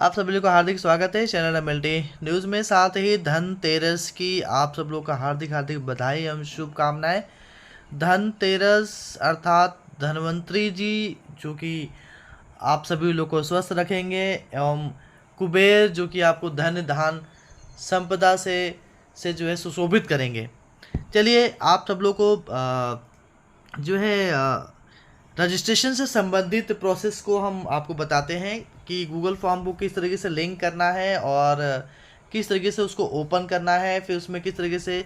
आप सभी लोग का हार्दिक स्वागत है चैनल एमएलटी न्यूज़ में। साथ ही धनतेरस की आप सब लोग का हार्दिक हार्दिक बधाई एवं शुभकामनाएं। धनतेरस अर्थात धन्वंतरी जी, जो कि आप सभी लोग को स्वस्थ रखेंगे, एवं कुबेर जो कि आपको धन धान संपदा से जो है सुशोभित करेंगे। चलिए आप सब लोग को जो है रजिस्ट्रेशन से संबंधित प्रोसेस को हम आपको बताते हैं कि गूगल फॉर्म को किस तरीके से लिंक करना है और किस तरीके से उसको ओपन करना है, फिर उसमें किस तरीके से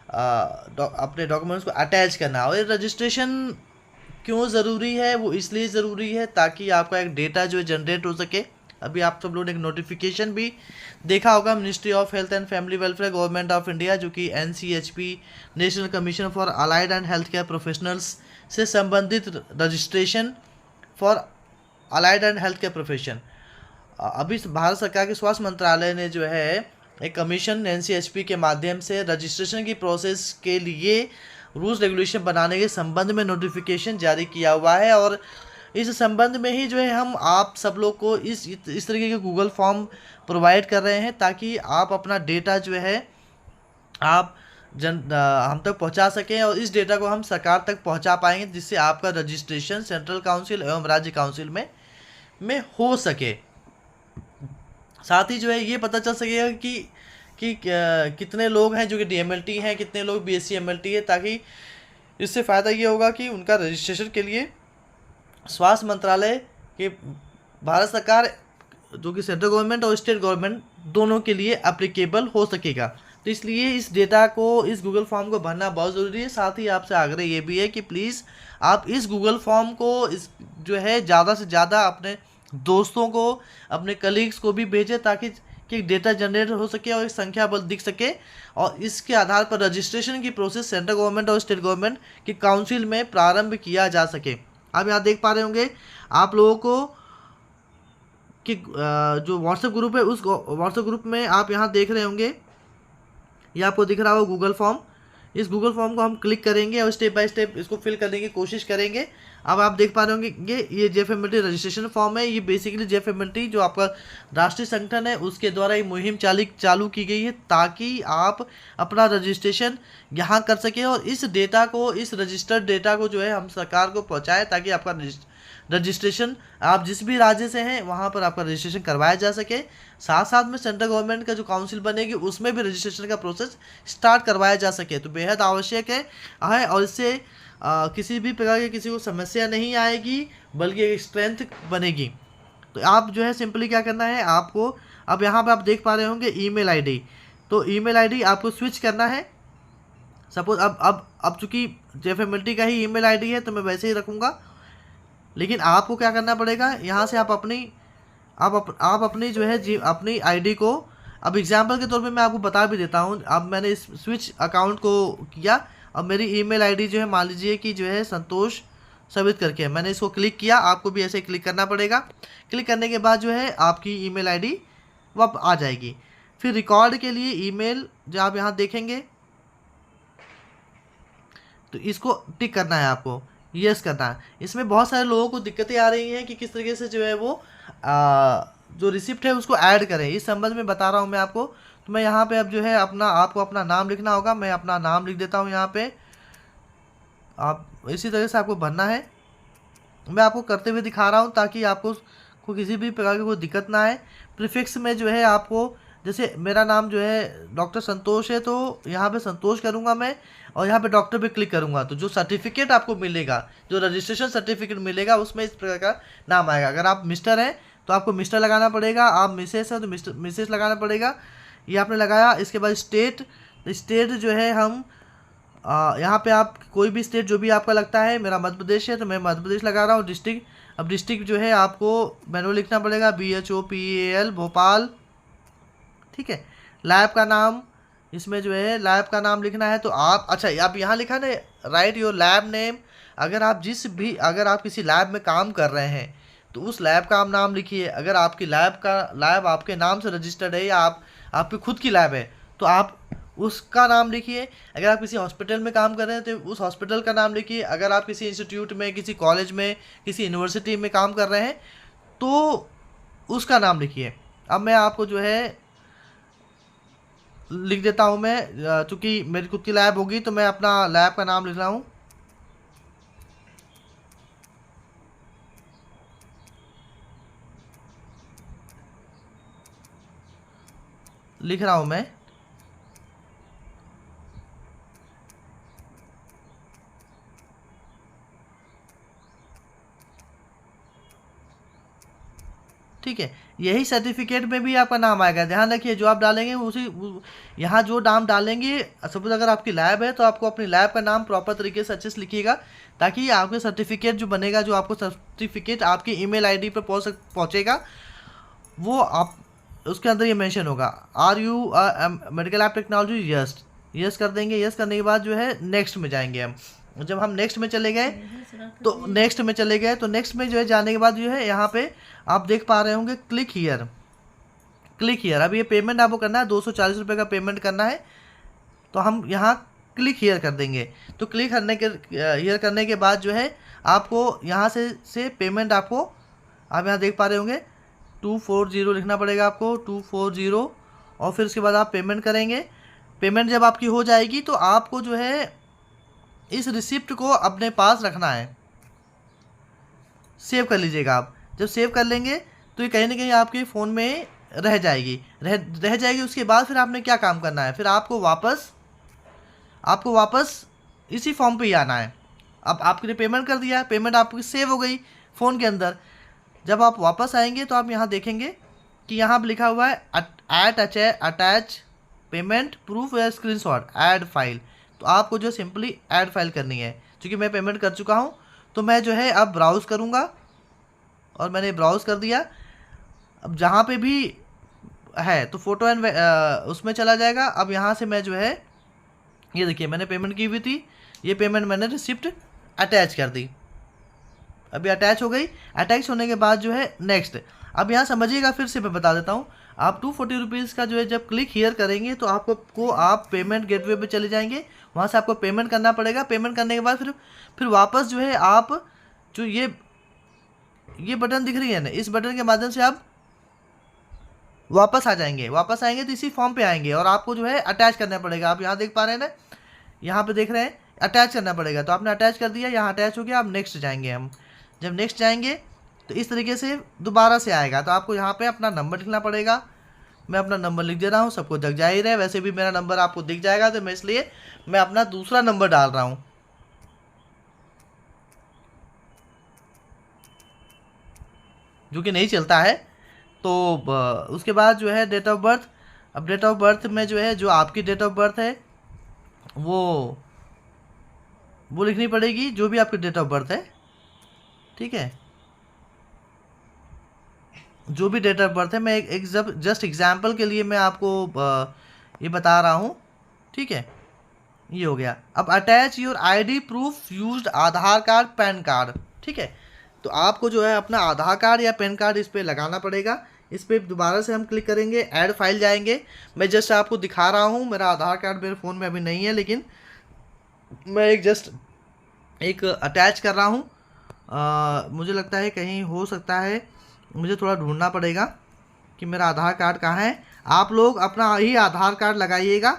अपने डॉक्यूमेंट्स को अटैच करना है। और ये रजिस्ट्रेशन क्यों ज़रूरी है? वो इसलिए ज़रूरी है ताकि आपका एक डेटा जो है जनरेट हो सके। अभी आप सब लोगों ने एक नोटिफिकेशन भी देखा होगा, ministry of health and family welfare government of India, जो कि NCHP national commission for allied and health care professionals से संबंधित registration for allied and health care profession. अभी भारत सरकार के स्वास्थ्य मंत्रालय ने जो है एक कमीशन NCHP के माध्यम से रजिस्ट्रेशन की प्रोसेस के लिए रूल्स रेगुलेशन बनाने के संबंध में नोटिफिकेशन जारी किया हुआ है। और इस संबंध में ही जो है हम आप सब लोग को इस तरीके के गूगल फॉर्म प्रोवाइड कर रहे हैं ताकि आप अपना डेटा जो है आप हम तक पहुंचा सकें, और इस डेटा को हम सरकार तक पहुंचा पाएंगे जिससे आपका रजिस्ट्रेशन सेंट्रल काउंसिल एवं राज्य काउंसिल में हो सके। साथ ही जो है ये पता चल सकेगा कि कितने लोग हैं जो कि DMLT हैं, कितने लोग BSc MLT है, ताकि इससे फ़ायदा ये होगा कि उनका रजिस्ट्रेशन के लिए स्वास्थ्य मंत्रालय के भारत सरकार जो कि सेंट्रल गवर्नमेंट और स्टेट गवर्नमेंट दोनों के लिए एप्लीकेबल हो सकेगा। तो इसलिए इस डेटा को, इस गूगल फॉर्म को भरना बहुत ज़रूरी है। साथ ही आपसे आग्रह ये भी है कि प्लीज़ आप इस गूगल फॉर्म को जो है ज़्यादा से ज़्यादा अपने दोस्तों को, अपने कलीग्स को भी भेजें ताकि डेटा जनरेट हो सके और एक संख्या बल दिख सके, और इसके आधार पर रजिस्ट्रेशन की प्रोसेस सेंट्रल गवर्नमेंट और स्टेट गवर्नमेंट की काउंसिल में प्रारंभ किया जा सके। आप यहाँ देख पा रहे होंगे आप लोगों को कि जो व्हाट्सएप ग्रुप है, उस व्हाट्सएप ग्रुप में आप यहाँ देख रहे होंगे, ये आपको दिख रहा हो गूगल फॉर्म। इस गूगल फॉर्म को हम क्लिक करेंगे और स्टेप बाय स्टेप इसको फिल करने की कोशिश करेंगे। अब आप देख पा रहे होंगे ये JFMLT रजिस्ट्रेशन फॉर्म है। ये बेसिकली JFMLT जो आपका राष्ट्रीय संगठन है उसके द्वारा ये मुहिम चालू की गई है ताकि आप अपना रजिस्ट्रेशन यहाँ कर सकें, और इस डेटा को, इस रजिस्टर्ड डेटा को जो है हम सरकार को पहुँचाएँ ताकि आपका रजिस्ट्रेशन आप जिस भी राज्य से हैं वहाँ पर आपका रजिस्ट्रेशन करवाया जा सके। साथ साथ में सेंट्रल गवर्नमेंट का जो काउंसिल बनेगी उसमें भी रजिस्ट्रेशन का प्रोसेस स्टार्ट करवाया जा सके, तो बेहद आवश्यक है। और इससे किसी भी प्रकार की किसी को समस्या नहीं आएगी बल्कि एक स्ट्रेंथ बनेगी। तो आप जो है सिंपली क्या करना है आपको, अब यहाँ पे आप देख पा रहे होंगे ईमेल आईडी, तो ईमेल आईडी आपको स्विच करना है। सपोज अब चूँकि JFMLT का ही ईमेल आईडी है तो मैं वैसे ही रखूँगा, लेकिन आपको क्या करना पड़ेगा, यहाँ से आप अपनी जो है अपनी आईडी को, अब एग्जांपल के तौर पे मैं आपको बता भी देता हूँ। अब मैंने इस स्विच अकाउंट को किया, अब मेरी ईमेल आईडी जो है मान लीजिए कि जो है संतोष सवित करके, मैंने इसको क्लिक किया। आपको भी ऐसे क्लिक करना पड़ेगा। क्लिक करने के बाद जो है आपकी ईमेल आईडी वह आ जाएगी। फिर रिकॉर्ड के लिए ईमेल जो आप यहाँ देखेंगे तो इसको टिक करना है, आपको यस करना है। इसमें बहुत सारे लोगों को दिक्कतें आ रही हैं कि किस तरीके से जो है वो जो रिसिप्ट है उसको ऐड करें। इस संबंध में बता रहा हूँ मैं आपको। तो मैं यहाँ पे अब जो है आपको अपना नाम लिखना होगा। मैं अपना नाम लिख देता हूँ यहाँ पे। आप इसी तरह से आपको भरना है। मैं आपको करते हुए दिखा रहा हूँ ताकि आपको किसी भी प्रकार की कोई दिक्कत ना आए। प्रीफिक्स में जो है आपको, जैसे मेरा नाम जो है डॉक्टर संतोष है तो यहाँ पे संतोष करूँगा मैं, और यहाँ पे डॉक्टर पे क्लिक करूँगा तो जो सर्टिफिकेट आपको मिलेगा, जो रजिस्ट्रेशन सर्टिफिकेट मिलेगा उसमें इस प्रकार का नाम आएगा। अगर आप मिस्टर हैं तो आपको मिस्टर लगाना पड़ेगा, आप मिसेस हैं तो मिसेस लगाना पड़ेगा। ये आपने लगाया। इसके बाद स्टेट जो है हम यहाँ पे आप कोई भी स्टेट जो भी आपका लगता है, मेरा मध्य प्रदेश है तो मैं मध्य प्रदेश लगा रहा हूँ। डिस्ट्रिक्ट, अब डिस्ट्रिक्ट जो है आपको मैनुअल लिखना पड़ेगा, BHOPAL भोपाल, ठीक है। लैब का नाम, इसमें जो है लैब का नाम लिखना है तो आप, अच्छा आप यहाँ लिखा ना राइट योर लैब नेम। अगर आप किसी लैब में काम कर रहे हैं तो उस लैब का आप नाम लिखिए। अगर आपकी लैब आपके नाम से रजिस्टर्ड है या आपकी खुद की लैब है तो आप उसका नाम लिखिए। अगर आप किसी हॉस्पिटल में काम कर रहे हैं तो उस हॉस्पिटल का नाम लिखिए। अगर आप किसी इंस्टीट्यूट में, किसी कॉलेज में, किसी यूनिवर्सिटी में काम कर रहे हैं तो उसका नाम लिखिए। अब मैं आपको जो है लिख देता हूँ मैं, चूँकि मेरी खुद की लैब होगी तो मैं अपना लैब का नाम लिख रहा हूँ। लिख रहा हूँ मैं। ठीक है, यही सर्टिफिकेट में भी आपका नाम आएगा। ध्यान रखिए, जो आप डालेंगे उसी यहाँ जो नाम डालेंगे, सपोज अगर आपकी लैब है तो आपको अपनी लैब का नाम प्रॉपर तरीके से अच्छे से लिखिएगा, ताकि आपके सर्टिफिकेट जो बनेगा, जो आपको सर्टिफिकेट आपकी ईमेल आईडी पर पहुँचेगा, वो आप उसके अंदर ये मेंशन होगा, are you medical app technology, yes. Yes कर देंगे। यस करने के बाद जो है नेक्स्ट में जाएंगे हम। जब हम नेक्स्ट में चले गए तो नेक्स्ट में जो है जाने के बाद जो है यहाँ पे आप देख पा रहे होंगे क्लिक हियर। क्लिक हियर, अब ये पेमेंट आपको करना है, 240 रुपये का पेमेंट करना है। तो हम यहाँ क्लिक हियर कर देंगे। तो क्लिक करने के हियर करने के बाद जो है आपको यहाँ से पेमेंट आपको, आप यहाँ देख पा रहे होंगे 240 लिखना पड़ेगा आपको, 240। और फिर उसके बाद आप पेमेंट करेंगे। पेमेंट जब आपकी हो जाएगी तो आपको जो है इस रिसिप्ट को अपने पास रखना है, सेव कर लीजिएगा आप। जब सेव कर लेंगे तो ये कहीं ना कहीं आपके फ़ोन में रह जाएगी, रह जाएगी। उसके बाद फिर आपने क्या काम करना है, फिर आपको वापस इसी फॉर्म पे ही आना है। अब आपने पेमेंट कर दिया, पेमेंट आपकी सेव हो गई फ़ोन के अंदर। जब आप वापस आएंगे तो आप यहाँ देखेंगे कि यहाँ पर लिखा हुआ है अटैच पेमेंट प्रूफ या स्क्रीनशॉट ऐड फाइल। तो आपको जो सिंपली ऐड फाइल करनी है। क्योंकि मैं पेमेंट कर चुका हूँ तो मैं जो है अब ब्राउज़ करूँगा, और मैंने ब्राउज़ कर दिया। अब जहाँ पे भी है तो फ़ोटो एंड उसमें चला जाएगा। अब यहाँ से मैं जो है, ये देखिए मैंने पेमेंट की हुई थी, ये पेमेंट मैंने रिसिप्ट अटैच कर दी। अभी अटैच हो गई। अटैच होने के बाद जो है नेक्स्ट। अब यहाँ समझिएगा, फिर से मैं बता देता हूँ। आप 240 का जो है जब क्लिक हियर करेंगे तो आपको आप पेमेंट गेटवे पे चले जाएंगे। वहाँ से आपको पेमेंट करना पड़ेगा। पेमेंट करने के बाद फिर वापस जो है आप जो ये बटन दिख रही है ना, इस बटन के माध्यम से आप वापस आ जाएंगे। वापस आएंगे तो इसी फॉर्म पे आएंगे और आपको जो है अटैच करना पड़ेगा। आप यहाँ देख पा रहे हैं ना, यहाँ पे देख रहे हैं अटैच करना पड़ेगा। तो आपने अटैच कर दिया, यहाँ अटैच हो गया। अब नेक्स्ट जाएंगे हम। जब नेक्स्ट जाएंगे तो इस तरीके से दोबारा से आएगा। तो आपको यहाँ पे अपना नंबर लिखना पड़ेगा। मैं अपना नंबर लिख दे रहा हूँ, सबको जग जाहिर है। वैसे भी मेरा नंबर आपको दिख जाएगा, तो मैं इसलिए मैं अपना दूसरा नंबर डाल रहा हूँ, जो कि नहीं चलता है। तो उसके बाद जो है डेट ऑफ बर्थ। अब डेट ऑफ बर्थ में जो है, जो आपकी डेट ऑफ बर्थ है वो लिखनी पड़ेगी, जो भी आपकी डेट ऑफ बर्थ है। ठीक है, जो भी डेट ऑफ बर्थ है। मैं एक जस्ट एग्जाम्पल के लिए मैं आपको ये बता रहा हूँ। ठीक है, ये हो गया। अब attach your ID proof used, Aadhaar card, pan card. ठीक है, तो आपको जो है अपना आधार कार्ड या पैन कार्ड इस पर लगाना पड़ेगा। इस पर दोबारा से हम क्लिक करेंगे, ऐड फाइल जाएंगे। मैं जस्ट आपको दिखा रहा हूँ, मेरा आधार कार्ड मेरे फ़ोन में अभी नहीं है, लेकिन मैं एक अटैच कर रहा हूँ। मुझे लगता है कहीं हो सकता है, मुझे थोड़ा ढूंढना पड़ेगा कि मेरा आधार कार्ड कहाँ है। आप लोग अपना ही आधार कार्ड लगाइएगा।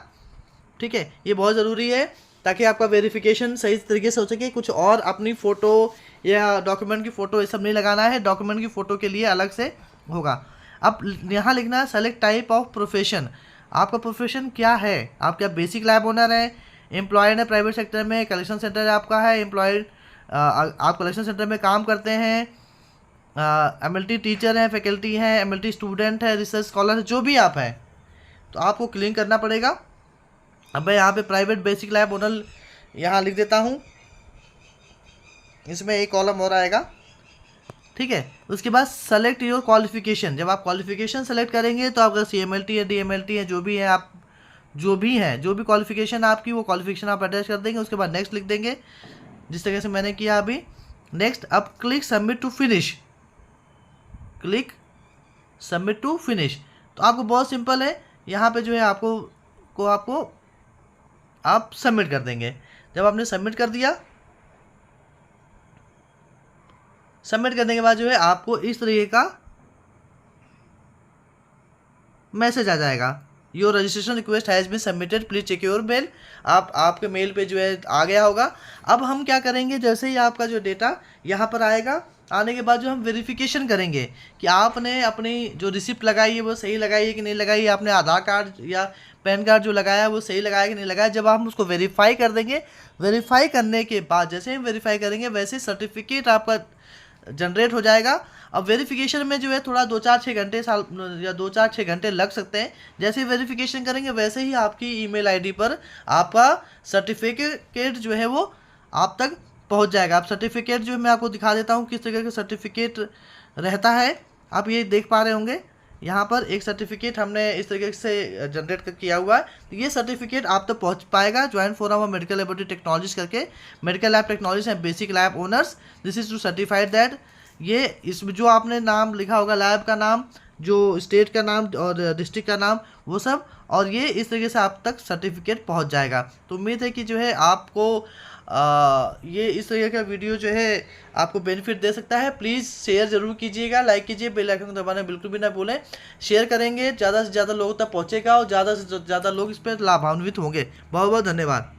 ठीक है, ये बहुत ज़रूरी है ताकि आपका वेरिफिकेशन सही तरीके से हो सके। कुछ और अपनी फ़ोटो या डॉक्यूमेंट की फ़ोटो ये सब नहीं लगाना है। डॉक्यूमेंट की फ़ोटो के लिए अलग से होगा। अब यहाँ लिखना है सेलेक्ट टाइप ऑफ प्रोफेशन। आपका प्रोफेशन क्या है? आप क्या बेसिक लैब ओनर है, एम्प्लॉयड है प्राइवेट सेक्टर में, कलेक्शन सेंटर आपका है एम्प्लॉयड, आप कलेक्शन सेंटर में काम करते हैं, एमएलटी टीचर हैं, फैकल्टी हैं, एमएलटी स्टूडेंट है, रिसर्च स्कॉलर है, जो भी आप हैं, तो आपको क्लिक करना पड़ेगा। अब मैं यहाँ पे प्राइवेट बेसिक लैब ओनर यहाँ लिख देता हूँ। इसमें एक कॉलम और आएगा। ठीक है, उसके बाद सेलेक्ट योर क्वालिफिकेशन। जब आप क्वालिफिकेशन सेलेक्ट करेंगे तो आपका CMLT है, DMLT है, जो भी है, आप जो भी क्वालिफिकेशन आपकी, वो क्वालिफिकेशन आप अटैच कर देंगे। उसके बाद नेक्स्ट लिख देंगे, जिस तरह से मैंने किया अभी। नेक्स्ट, अब click submit to finish. Click submit to finish. तो आपको बहुत सिंपल है, यहाँ पे जो है आपको आप सबमिट कर देंगे। जब आपने सबमिट कर दिया, सबमिट करने के बाद जो है आपको इस तरीके का मैसेज आ जाएगा, your registration request has been submitted, please check your mail. आपके मेल पे जो है आ गया होगा। अब हम क्या करेंगे, जैसे ही आपका जो डेटा यहाँ पर आएगा, आने के बाद जो हम वेरिफिकेशन करेंगे कि आपने अपनी जो रिसिप्ट लगाई है वो सही लगाई है कि नहीं लगाई है, आपने आधार कार्ड या पैन कार्ड जो लगाया है वो सही लगाया कि नहीं लगाया। जब हम उसको वेरीफाई कर देंगे, वेरीफाई करने के बाद जैसे हम वेरीफाई करेंगे वैसे सर्टिफिकेट आपका जनरेट हो जाएगा। अब वेरिफिकेशन में जो है थोड़ा 2-4-6 घंटे लग सकते हैं। जैसे ही वेरिफिकेशन करेंगे वैसे ही आपकी ईमेल आईडी पर आपका सर्टिफिकेट जो है वो आप तक पहुंच जाएगा। अब सर्टिफिकेट जो है मैं आपको दिखा देता हूँ किस तरह का सर्टिफिकेट रहता है। आप ये देख पा रहे होंगे यहाँ पर एक सर्टिफिकेट हमने इस तरीके से जनरेट किया हुआ है। तो ये सर्टिफिकेट आप तक पहुँच पाएगा join forum of medical laboratory technologies करके। Medical lab technologies and basic lab owners, this is to certified that ये इसमें जो आपने नाम लिखा होगा, लैब का नाम, जो स्टेट का नाम और डिस्ट्रिक्ट का नाम, वो सब, और ये इस तरीके से आप तक सर्टिफिकेट पहुंच जाएगा। तो उम्मीद है कि जो है आपको ये इस तरीके का वीडियो जो है आपको बेनिफिट दे सकता है। प्लीज़ शेयर ज़रूर कीजिएगा, लाइक कीजिए, बेल आइकन को दबाना बिल्कुल भी ना भूलें। शेयर करेंगे ज़्यादा से ज़्यादा लोगों तक पहुँचेगा और ज़्यादा से ज़्यादा लोग इस पर लाभान्वित होंगे। बहुत बहुत धन्यवाद।